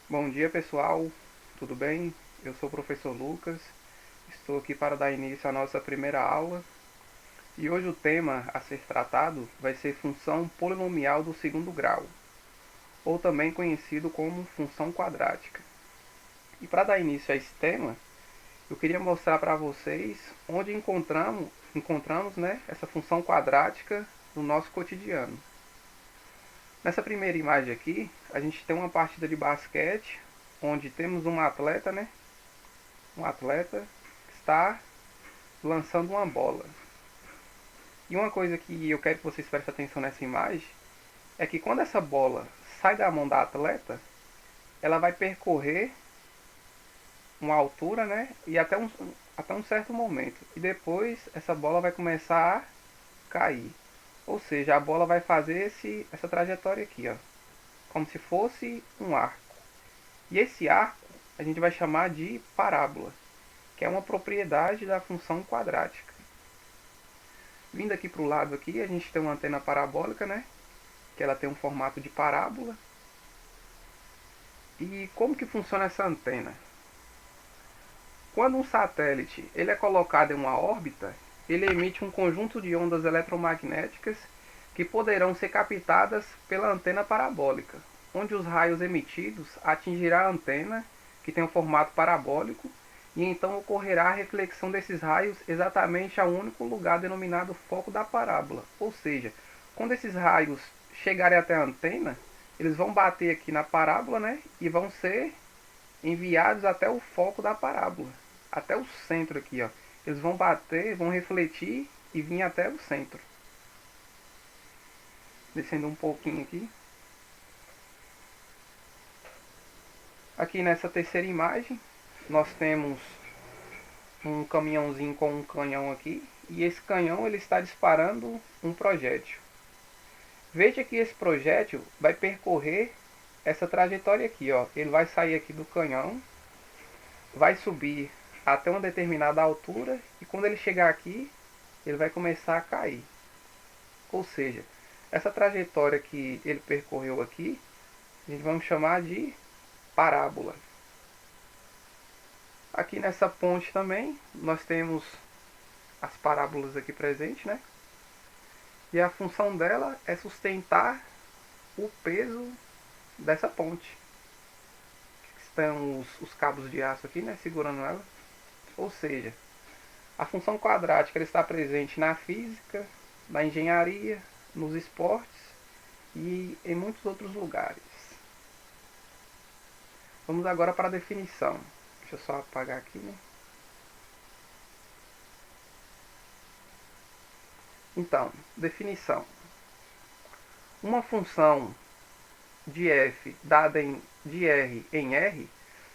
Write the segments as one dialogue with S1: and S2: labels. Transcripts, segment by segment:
S1: Bom dia pessoal, tudo bem? Eu sou o professor Lucas, estou aqui para dar início à nossa primeira aula e hoje o tema a ser tratado vai ser função polinomial do segundo grau, ou também conhecido como função quadrática. E para dar início a esse tema, eu queria mostrar para vocês onde encontramos essa função quadrática no nosso cotidiano. Nessa primeira imagem aqui, a gente tem uma partida de basquete, onde temos um atleta, um atleta que está lançando uma bola. E uma coisa que eu quero que vocês prestem atenção nessa imagem é que quando essa bola sai da mão da atleta, ela vai percorrer uma altura, e até um certo momento. E depois essa bola vai começar a cair. Ou seja, a bola vai fazer essa trajetória aqui, ó, como se fosse um arco. E esse arco a gente vai chamar de parábola, que é uma propriedade da função quadrática. Vindo aqui para o lado aqui, a gente tem uma antena parabólica, que ela tem um formato de parábola. E como que funciona essa antena? Quando um satélite ele é colocado em uma órbita, ele emite um conjunto de ondas eletromagnéticas que poderão ser captadas pela antena parabólica, onde os raios emitidos atingirão a antena, que tem um formato parabólico, e então ocorrerá a reflexão desses raios exatamente ao único lugar denominado foco da parábola. Ou seja, quando esses raios chegarem até a antena, eles vão bater aqui na parábola, e vão ser enviados até o foco da parábola, até o centro aqui, ó. Eles vão bater, vão refletir e vir até o centro. Descendo um pouquinho aqui. Aqui nessa terceira imagem, nós temos um caminhãozinho com um canhão aqui, e esse canhão ele está disparando um projétil. Veja que esse projétil vai percorrer essa trajetória aqui, ó. Ele vai sair aqui do canhão, vai subir até uma determinada altura e quando ele chegar aqui, ele vai começar a cair. Ou seja, essa trajetória que ele percorreu aqui, a gente vamos chamar de parábola. Aqui nessa ponte também, nós temos as parábolas aqui presentes, E a função dela é sustentar o peso dessa ponte. Estão os cabos de aço aqui, segurando ela. Ou seja, a função quadrática ela está presente na física, na engenharia, nos esportes e em muitos outros lugares. Vamos agora para a definição. Deixa eu só apagar aqui, Então, definição. Uma função de f dada de R em R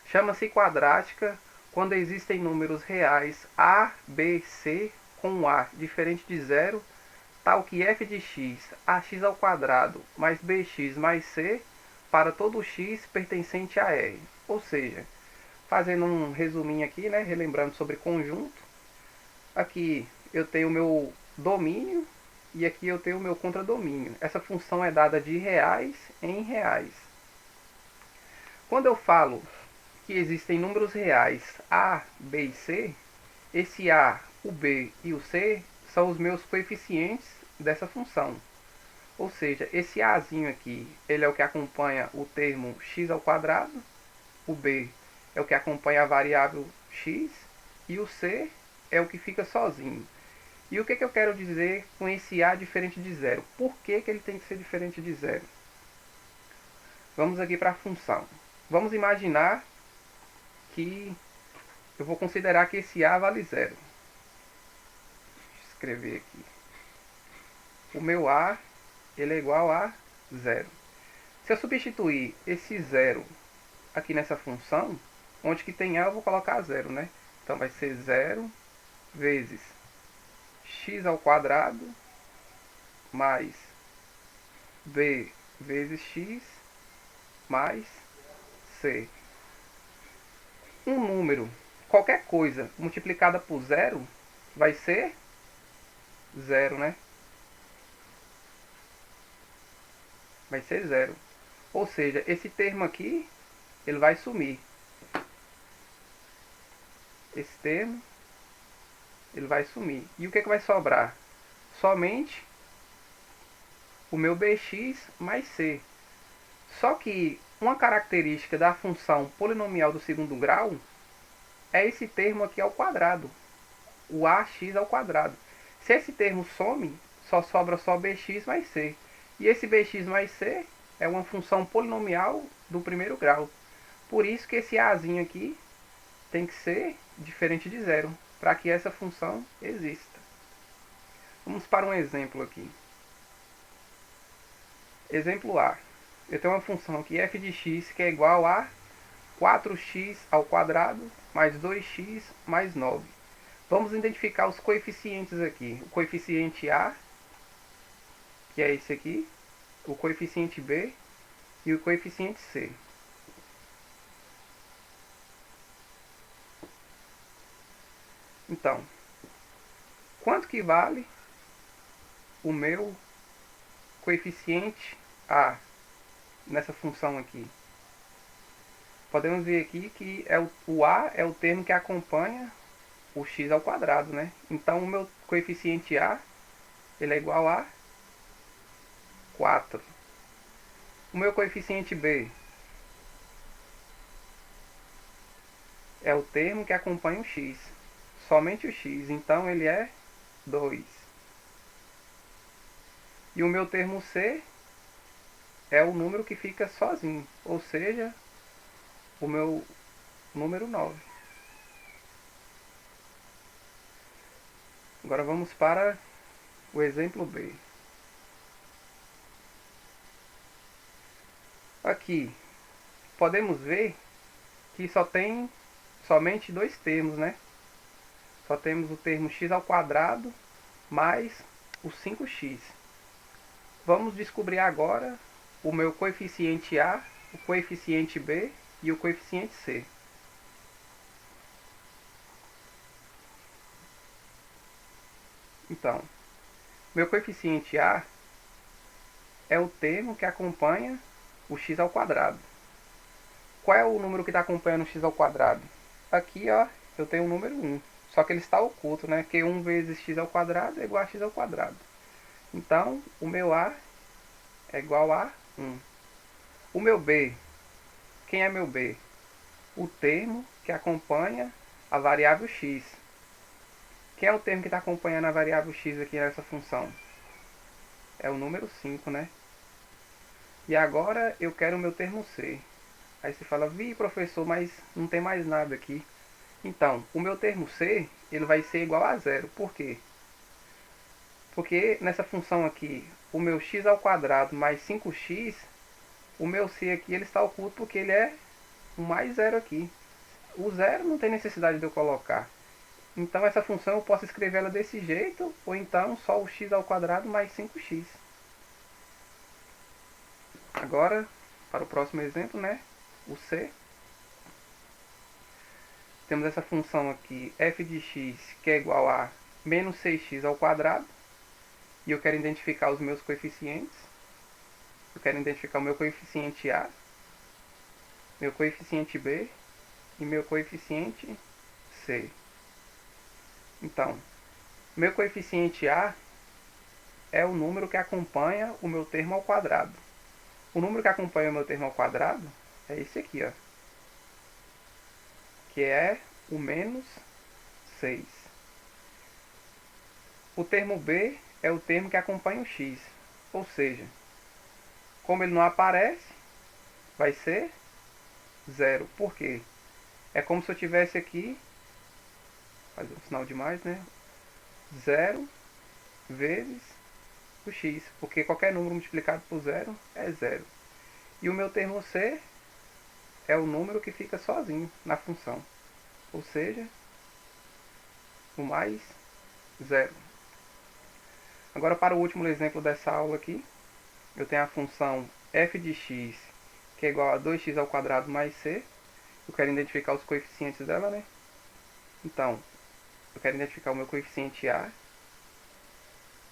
S1: chama-se quadrática quando existem números reais a, b, c com um a diferente de zero, tal que f de x, ax ao quadrado, mais bx mais c, para todo x pertencente a R. Ou seja, fazendo um resuminho aqui, relembrando sobre conjunto, aqui eu tenho o meu domínio e aqui eu tenho o meu contradomínio. Essa função é dada de reais em reais. Quando eu falo que existem números reais a, b e c, esse a, o b e o c são os meus coeficientes dessa função. Ou seja, esse azinho aqui, ele é o que acompanha o termo x ao quadrado, o b é o que acompanha a variável x e o c é o que fica sozinho. E o que eu quero dizer com esse a diferente de zero? Por que ele tem que ser diferente de zero? Vamos aqui para a função. Vamos imaginar que eu vou considerar que esse a vale zero. Deixa eu escrever aqui. O meu a ele é igual a zero. Se eu substituir esse zero aqui nessa função, onde que tem a eu vou colocar zero, Então vai ser zero vezes x ao quadrado mais b vezes x mais c. Um número, qualquer coisa multiplicada por zero, vai ser zero, Vai ser zero. Ou seja, esse termo aqui ele vai sumir. Esse termo, ele vai sumir. E o que vai sobrar? Somente o meu bx mais c. Só que uma característica da função polinomial do segundo grau é esse termo aqui ao quadrado, o ax ao quadrado. Se esse termo some, só sobra só bx mais c. E esse bx mais c é uma função polinomial do primeiro grau. Por isso que esse azinho aqui tem que ser diferente de zero, para que essa função exista. Vamos para um exemplo aqui. Exemplo A. Eu tenho uma função aqui, f de x, que é igual a 4x ao quadrado mais 2x mais 9. Vamos identificar os coeficientes aqui. O coeficiente A, que é esse aqui, o coeficiente B e o coeficiente C. Então, quanto que vale o meu coeficiente A nessa função aqui? Podemos ver aqui que o A é o termo que acompanha o x ao quadrado, né? Então o meu coeficiente A, ele é igual a 4. O meu coeficiente B é o termo que acompanha o x, somente o x, então ele é 2. E o meu termo C é o número que fica sozinho, ou seja, o meu número 9. Agora vamos para o exemplo B. Aqui podemos ver que só tem somente dois termos, né? Só temos o termo x ao quadrado mais o 5x. Vamos descobrir agora o meu coeficiente A, o coeficiente B e o coeficiente C. Então, meu coeficiente A é o termo que acompanha o x ao quadrado. Qual é o número que está acompanhando o x ao quadrado? Aqui, ó, eu tenho o número 1. Só que ele está oculto, né? Porque 1 vezes x ao quadrado é igual a x ao quadrado. Então, o meu A é igual a 1. O meu B, quem é meu B? O termo que acompanha a variável x. Quem é o termo que está acompanhando a variável x aqui nessa função? É o número 5, né? E agora eu quero o meu termo C. Aí você fala, professor, mas não tem mais nada aqui. Então, o meu termo C, ele vai ser igual a zero. Por quê? Porque nessa função aqui, o meu x ao quadrado mais 5x, o meu C aqui ele está oculto porque ele é um mais zero aqui. O zero não tem necessidade de eu colocar. Então essa função eu posso escrever ela desse jeito, ou então só o x ao quadrado mais 5x. Agora, para o próximo exemplo, né? O C. Temos essa função aqui, f de x, que é igual a menos 6x ao quadrado. E eu quero identificar os meus coeficientes. Eu quero identificar o meu coeficiente A, meu coeficiente B e meu coeficiente C. Então, meu coeficiente A é o número que acompanha o meu termo ao quadrado. O número que acompanha o meu termo ao quadrado é esse aqui, ó, que é o menos 6. O termo B é o termo que acompanha o x, ou seja, como ele não aparece, vai ser 0. Por quê? É como se eu tivesse aqui, fazer um sinal de mais, né? 0 vezes o x, porque qualquer número multiplicado por 0 é 0. E o meu termo C é o número que fica sozinho na função, ou seja, o mais 0. Agora para o último exemplo dessa aula aqui, eu tenho a função f de x, que é igual a 2x ao quadrado mais c. Eu quero identificar os coeficientes dela, né? Então, eu quero identificar o meu coeficiente A,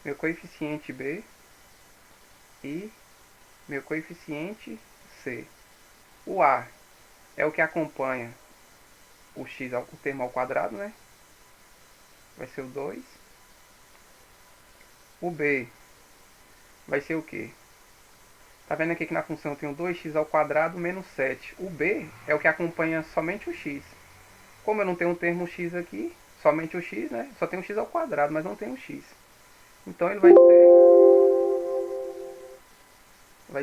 S1: meu coeficiente B e meu coeficiente C. O A é o que acompanha o x, o termo ao quadrado, né? Vai ser o 2. O b vai ser o quê? Tá vendo aqui que na função eu tenho 2x ao quadrado menos 7. O b é o que acompanha somente o x. Como eu não tenho um termo x aqui, somente o x, né? Só tem o x ao quadrado, mas não tem o x. Então ele vai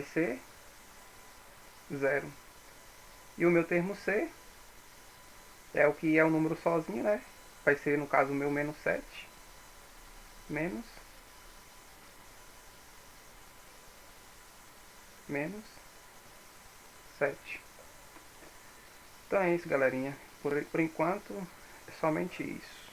S1: ser 0. E o meu termo c é o que é o número sozinho, né? Vai ser, no caso, o meu menos 7. Menos. Menos 7. Então é isso, galerinha. Por enquanto, é somente isso.